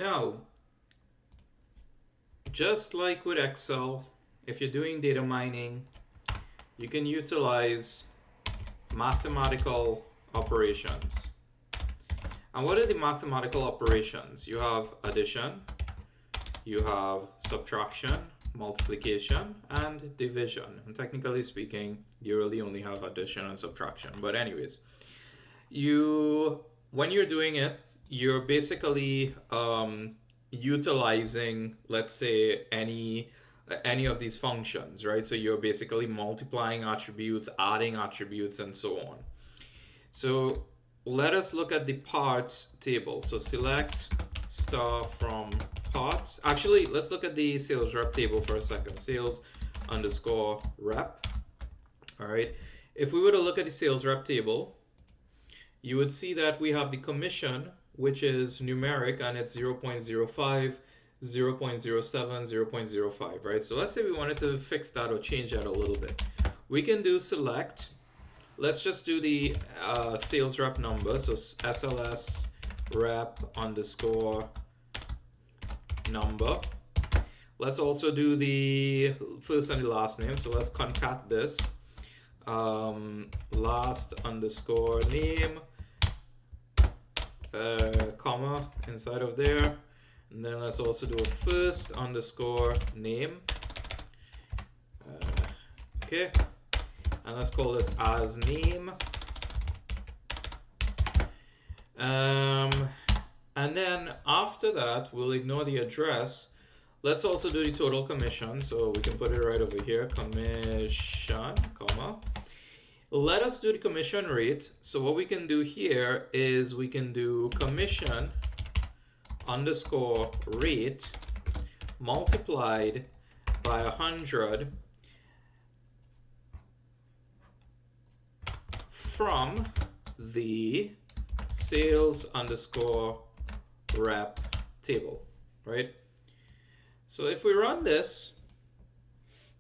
Now, just like with Excel, if you're doing data mining, you can utilize mathematical operations. And what are the mathematical operations? You have addition, you have subtraction, multiplication, and division. And technically speaking, you really only have addition and subtraction. But anyways, when you're doing it, you're basically utilizing, let's say, any of these functions, right? So you're basically multiplying attributes, adding attributes, and so on. So let us look at the parts table. So select star from parts. Actually, let's look at the sales rep table for a second. Sales underscore rep. All right. If we were to look at the sales rep table, you would see that we have the commission, which is numeric, and it's 0.05, 0.07, 0.05, right? So let's say we wanted to fix that or change that a little bit. We can do select. Let's just do the sales rep number. So SLS rep underscore number. Let's also do the first and the last name. So let's concat this. Last underscore name, comma inside of there. And then let's also do a first underscore name. Okay. And let's call this as name. And then after that, we'll ignore the address. Let's also do the total commission. So we can put it right over here, commission, comma. Let us do the commission rate. So what we can do here is we can do commission underscore rate multiplied by 100 from the sales underscore rep table, right? So if we run this,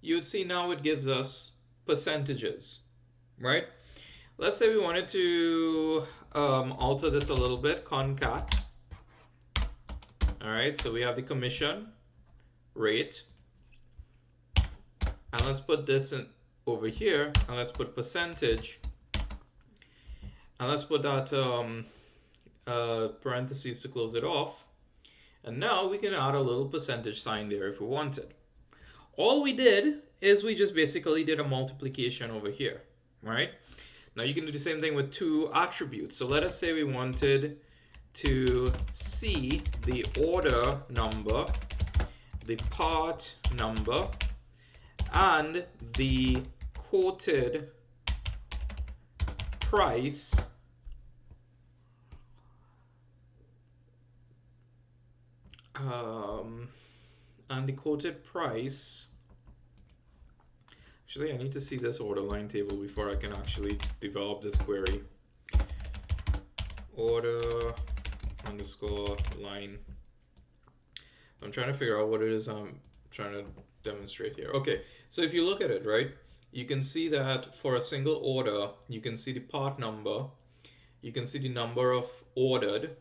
you would see now it gives us percentages, right? Let's say we wanted to alter this a little bit, concat. All right, so we have the commission rate. And let's put this in over here, and let's put percentage. And let's put that parentheses to close it off. And now we can add a little percentage sign there if we wanted. All we did is we just basically did a multiplication over here, right? Now you can do the same thing with two attributes. So let us say we wanted to see the order number, the part number, and the quoted price and the quoted price. Actually, I need to see this order line table before I can actually develop this query. Order underscore line. I'm trying to figure out what it is I'm trying to demonstrate here. Okay, so if you look at it, right, you can see that for a single order, you can see the part number, you can see the number of ordered,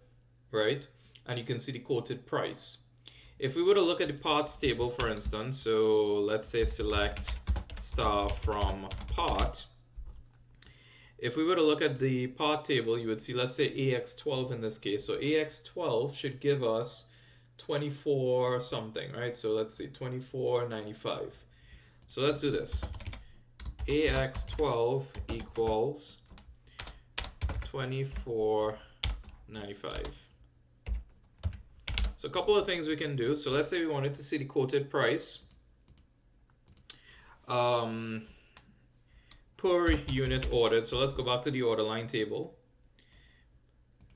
right, and you can see the quoted price. If we were to look at the parts table, for instance, so let's say select star from part. If we were to look at the part table, you would see, let's say AX12 in this case. So AX12 should give us 24 something, right? So let's see, 24.95. So let's do this. AX12 equals 24.95. So a couple of things we can do. So let's say we wanted to see the quoted price per unit ordered. So let's go back to the order line table.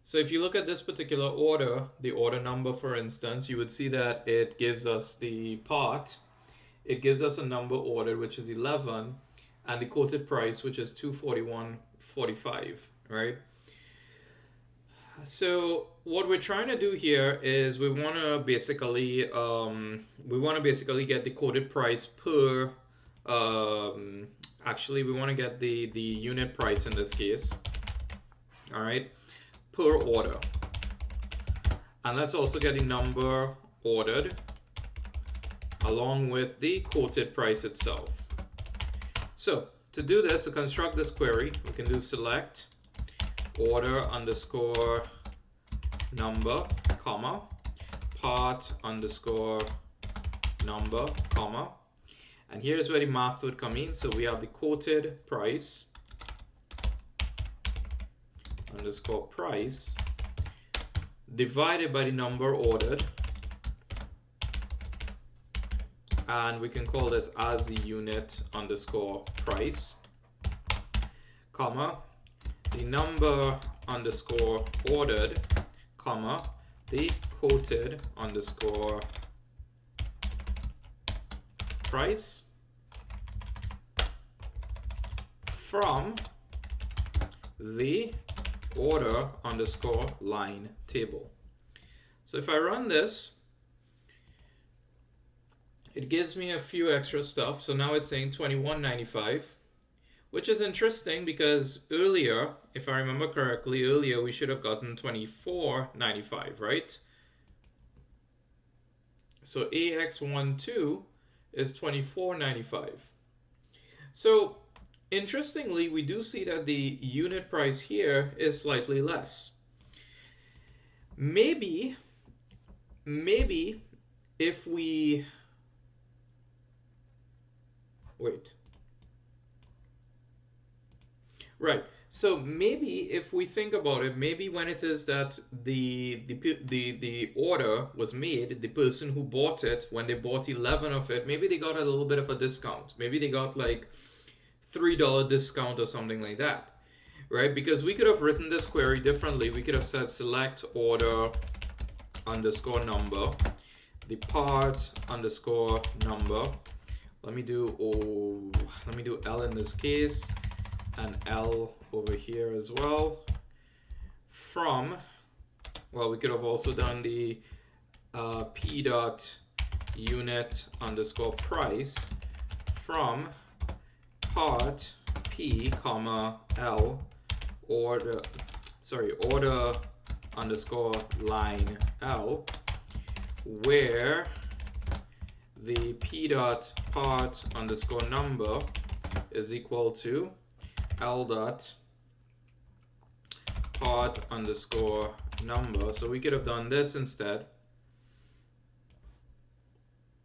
So if you look at this particular order, the order number, for instance, you would see that it gives us the part. It gives us a number ordered, which is 11, and the quoted price, which is 241.45, right? So what we're trying to do here is we want to basically get the quoted price per actually we want to get the unit price in this case, all right, per order. And let's also get the number ordered along with the quoted price itself. So to do this, to construct this query, we can do select order underscore number, comma, part underscore number, comma. And here's where the math would come in. So we have the quoted price underscore price divided by the number ordered. And we can call this as the unit underscore price, comma, the number underscore ordered, comma, the quoted underscore price from the order underscore line table. So if I run this, it gives me a few extra stuff. So now it's saying $21.95, which is interesting because earlier, if I remember correctly, earlier we should have gotten $24.95, right? So AX12 is $24.95. So interestingly, we do see that the unit price here is slightly less. Maybe if we wait. Right. So maybe if we think about it, maybe when it is that the order was made, the person who bought it, when they bought 11 of it, maybe they got a little bit of a discount. Maybe they got like $3 discount or something like that, right? Because we could have written this query differently. We could have said select order underscore number, the part underscore number. Let me do L in this case, and L over here as well. From, well, we could have also done the P dot unit underscore price from part P comma L order underscore line L, where the P dot part underscore number is equal to L dot part underscore number. So we could have done this instead.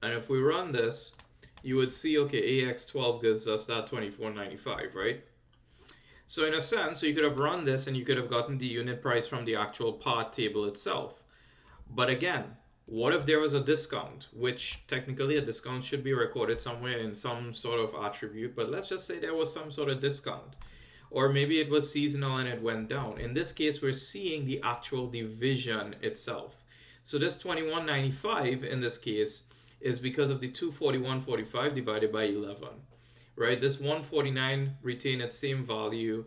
And if we run this, you would see, okay, AX12 gives us that $24.95, right? So in a sense, you could have run this and you could have gotten the unit price from the actual part table itself. But again, what if there was a discount, which technically a discount should be recorded somewhere in some sort of attribute, but let's just say there was some sort of discount. Or maybe it was seasonal and it went down. In this case, we're seeing the actual division itself. So this $21.95 in this case is because of the $241.45 divided by 11, right? This $149 retained its same value.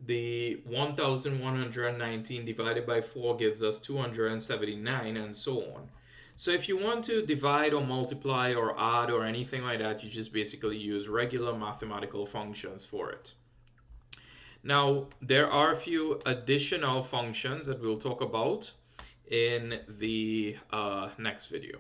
The 1,119 divided by 4 gives us 279, and so on. So if you want to divide or multiply or add or anything like that, you just basically use regular mathematical functions for it. Now, there are a few additional functions that we'll talk about in the next video.